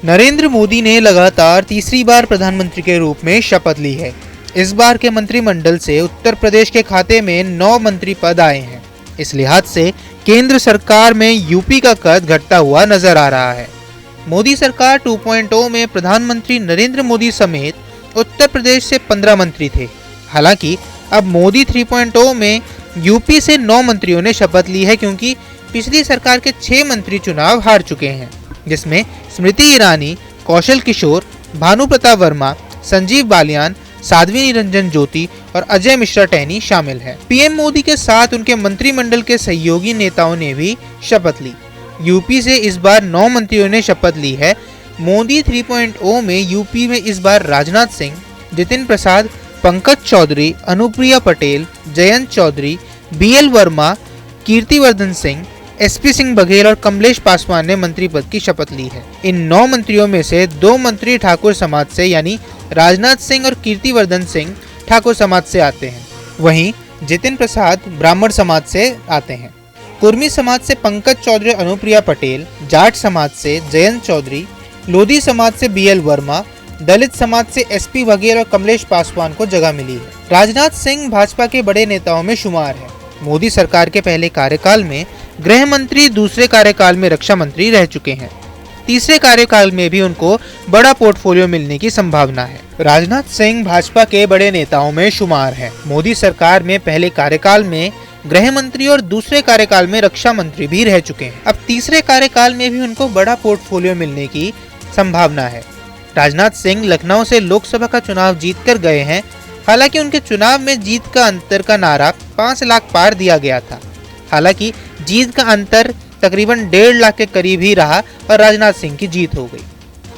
नरेंद्र मोदी ने लगातार तीसरी बार प्रधानमंत्री के रूप में शपथ ली है। इस बार के मंत्रिमंडल से उत्तर प्रदेश के खाते में 9 मंत्री पद आए हैं। इस लिहाज से केंद्र सरकार में यूपी का कद घटता हुआ नजर आ रहा है। मोदी सरकार 2.0 में प्रधानमंत्री नरेंद्र मोदी समेत उत्तर प्रदेश से 15 मंत्री थे। हालांकि अब मोदी 3.0 में यूपी से 9 मंत्रियों ने शपथ ली है, क्योंकि पिछली सरकार के 6 मंत्री चुनाव हार चुके हैं, जिसमें स्मृति ईरानी, कौशल किशोर, भानु प्रताप वर्मा, संजीव बालियान, साध्वी निरंजन ज्योति और अजय मिश्रा टैनी शामिल हैं। पीएम मोदी के साथ उनके मंत्रिमंडल के सहयोगी नेताओं ने भी शपथ ली। यूपी से इस बार 9 मंत्रियों ने शपथ ली है। मोदी 3.0 में यूपी में इस बार राजनाथ सिंह, जितिन प्रसाद, पंकज चौधरी, अनुप्रिया पटेल, जयंत चौधरी, बीएल वर्मा, कीर्तिवर्धन सिंह, एसपी सिंह बघेल और कमलेश पासवान ने मंत्री पद की शपथ ली है। इन 9 मंत्रियों में से 2 मंत्री ठाकुर समाज से यानी राजनाथ सिंह और कीर्तिवर्धन सिंह ठाकुर समाज से आते हैं। वहीं जितिन प्रसाद ब्राह्मण समाज से आते हैं। कुर्मी समाज से पंकज चौधरी, अनुप्रिया पटेल, जाट समाज से जयंत चौधरी, लोधी समाज से बीएल वर्मा, दलित समाज से एसपी बघेल और कमलेश पासवान को जगह मिली है। राजनाथ सिंह भाजपा के बड़े नेताओं में शुमार है। मोदी सरकार के पहले कार्यकाल में गृह मंत्री, दूसरे कार्यकाल में रक्षा मंत्री रह चुके हैं। तीसरे कार्यकाल में भी उनको बड़ा पोर्टफोलियो मिलने की संभावना है। राजनाथ सिंह भाजपा के बड़े नेताओं में शुमार है। मोदी सरकार में पहले कार्यकाल में गृह मंत्री और दूसरे कार्यकाल में रक्षा मंत्री भी रह चुके हैं। अब तीसरे कार्यकाल में भी उनको बड़ा पोर्टफोलियो मिलने की संभावना है। राजनाथ सिंह लखनऊ से लोकसभा का चुनाव जीतकर गए हैं। हालांकि उनके चुनाव में जीत का अंतर का नारा 5 लाख पार दिया गया था। हालांकि जीत का अंतर तकरीबन 1.5 लाख के करीब ही रहा और राजनाथ सिंह की जीत हो गई।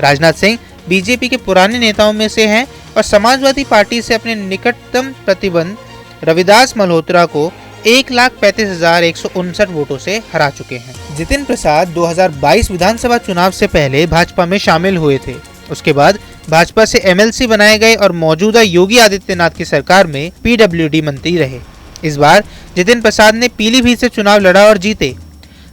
राजनाथ सिंह बीजेपी के पुराने नेताओं में से हैं और समाजवादी पार्टी से अपने निकटतम प्रतिद्वंदी रविदास मल्होत्रा को 1,35,159 वोटों से हरा चुके हैं। जितिन प्रसाद 2022 विधानसभा चुनाव से पहले भाजपा में शामिल हुए थे। उसके बाद भाजपा से एमएलसी बनाए गए और मौजूदा योगी आदित्यनाथ की सरकार में पीडब्ल्यूडी मंत्री रहे। इस बार जितिन प्रसाद ने पीलीभीत से चुनाव लड़ा और जीते।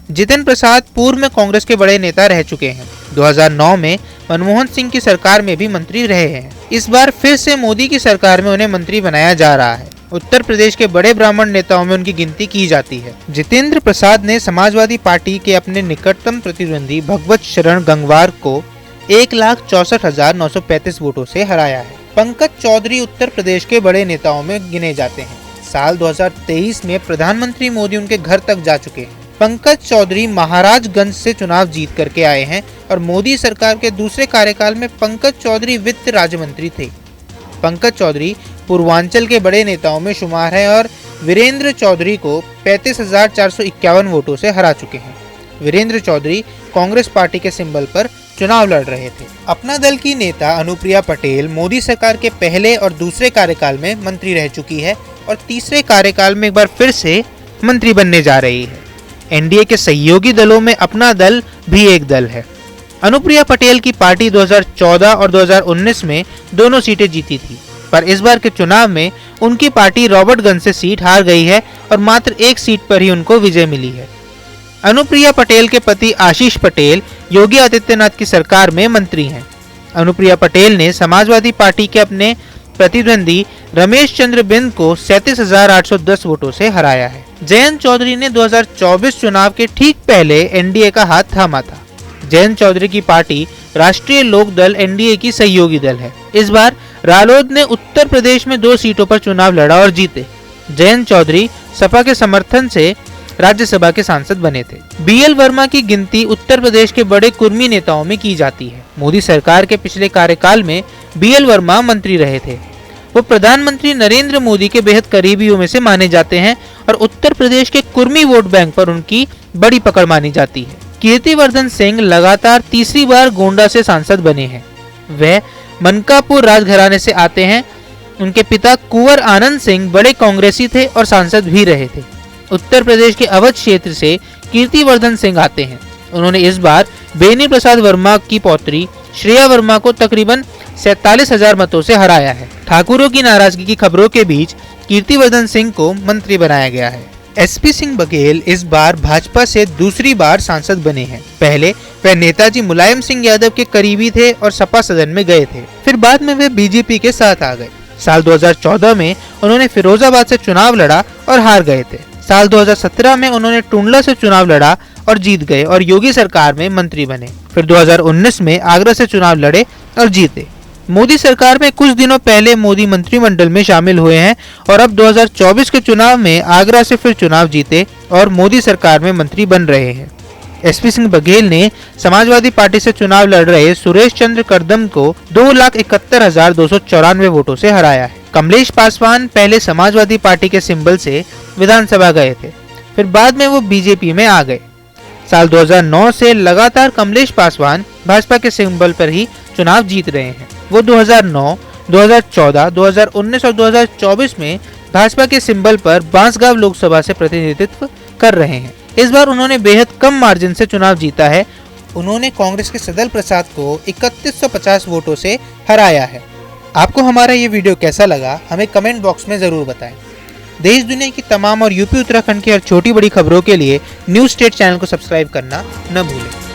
जितिन प्रसाद पूर्व में कांग्रेस के बड़े नेता रह चुके हैं। 2009 में मनमोहन सिंह की सरकार में भी मंत्री रहे हैं। इस बार फिर से मोदी की सरकार में उन्हें मंत्री बनाया जा रहा है। उत्तर प्रदेश के बड़े ब्राह्मण नेताओं में उनकी गिनती की जाती है। जितेंद्र प्रसाद ने समाजवादी पार्टी के अपने निकटतम प्रतिद्वंदी भगवत शरण गंगवार को 1,64,935 वोटों से हराया है। पंकज चौधरी उत्तर प्रदेश के बड़े नेताओं में गिने जाते हैं। साल 2023 में प्रधानमंत्री मोदी उनके घर तक जा चुके हैं। पंकज चौधरी महाराजगंज से चुनाव जीत करके आए हैं और मोदी सरकार के दूसरे कार्यकाल में पंकज चौधरी वित्त राज्य मंत्री थे। पंकज चौधरी पूर्वांचल के बड़े नेताओं में शुमार है और वीरेंद्र चौधरी को 35,451 वोटों से हरा चुके हैं। वीरेंद्र चौधरी कांग्रेस पार्टी के सिंबल पर चुनाव लड़ रहे थे। अपना दल की नेता अनुप्रिया पटेल मोदी सरकार के पहले और दूसरे कार्यकाल में मंत्री रह चुकी है और तीसरे कार्यकाल में एक बार फिर से मंत्री बनने जा रही है। एनडीए के सहयोगी दलों में अपना दल भी एक दल है। अनुप्रिया पटेल की पार्टी 2014 और 2019 में दोनों सीटें जीती थी, पर इस बार के चुनाव में उनकी पार्टी रॉबर्टगंज से सीट हार गई है और मात्र एक सीट पर ही उनको विजय मिली है। अनुप्रिया पटेल के पति आशीष पटेल योगी आदित्यनाथ की सरकार में मंत्री हैं। अनुप्रिया पटेल ने समाजवादी पार्टी के अपने प्रतिद्वंदी रमेश चंद्र बिंद को 37,810 वोटों से हराया है। जयंत चौधरी ने 2024 चुनाव के ठीक पहले एनडीए का हाथ थामा था। जयंत चौधरी की पार्टी राष्ट्रीय लोक दल एनडीए की सहयोगी दल है। इस बार रालोद ने उत्तर प्रदेश में 2 सीटों पर चुनाव लड़ा और जीते। जयंत चौधरी सपा के समर्थन से राज्यसभा के सांसद बने थे। बीएल वर्मा की गिनती उत्तर प्रदेश के बड़े कुर्मी नेताओं में की जाती है। मोदी सरकार के पिछले कार्यकाल में बीएल वर्मा मंत्री रहे थे। वो प्रधानमंत्री नरेंद्र मोदी के बेहद करीबियों में से माने जाते हैं और उत्तर प्रदेश के कुर्मी वोट बैंक पर उनकी बड़ी पकड़ मानी जाती है। कीर्तिवर्धन सिंह लगातार तीसरी बार गोंडा से सांसद बने हैं। वह मनकापुर राजघराने से आते हैं। उनके पिता कुंवर आनंद सिंह बड़े कांग्रेसी थे और सांसद भी रहे थे। उत्तर प्रदेश के अवध क्षेत्र से कीर्तिवर्धन सिंह आते हैं। उन्होंने इस बार बेनी प्रसाद वर्मा की पौत्री श्रेया वर्मा को तकरीबन 47,000 मतों से हराया है। ठाकुरों की नाराजगी की खबरों के बीच कीर्तिवर्धन सिंह को मंत्री बनाया गया है। एसपी सिंह बघेल इस बार भाजपा से दूसरी बार सांसद बने हैं। पहले वे नेताजी मुलायम सिंह यादव के करीबी थे और सपा सदन में गए थे। फिर बाद में वे बीजेपी के साथ आ गए। साल 2014 में उन्होंने फिरोजाबाद से चुनाव लड़ा और हार गए थे। साल 2017 में उन्होंने टुंडला से चुनाव लड़ा और जीत गए और योगी सरकार में मंत्री बने। फिर 2019 में आगरा से चुनाव लड़े और जीते। मोदी सरकार में कुछ दिनों पहले मोदी मंत्रिमंडल में शामिल हुए हैं और अब 2024 के चुनाव में आगरा से फिर चुनाव जीते और मोदी सरकार में मंत्री बन रहे हैं। एसपी सिंह बघेल ने समाजवादी पार्टी से चुनाव लड़ रहे सुरेश चंद्र करदम को 2,71,294 वोटों से हराया है। कमलेश पासवान पहले समाजवादी पार्टी के सिंबल से विधानसभा गए थे, फिर बाद में वो बीजेपी में आ गए। साल 2009 से लगातार कमलेश पासवान भाजपा के सिंबल पर ही चुनाव जीत रहे हैं। वो 2009, 2014, 2019 और 2024 में भाजपा के सिंबल पर बांसगांव लोकसभा से प्रतिनिधित्व कर रहे हैं। इस बार उन्होंने बेहद कम मार्जिन से चुनाव जीता है। उन्होंने कांग्रेस के सदल प्रसाद को 3150 वोटों से हराया है। आपको हमारा ये वीडियो कैसा लगा हमें कमेंट बॉक्स में ज़रूर बताएं। देश दुनिया की तमाम और यूपी उत्तराखंड की हर छोटी बड़ी खबरों के लिए न्यूज़ स्टेट चैनल को सब्सक्राइब करना न भूलें।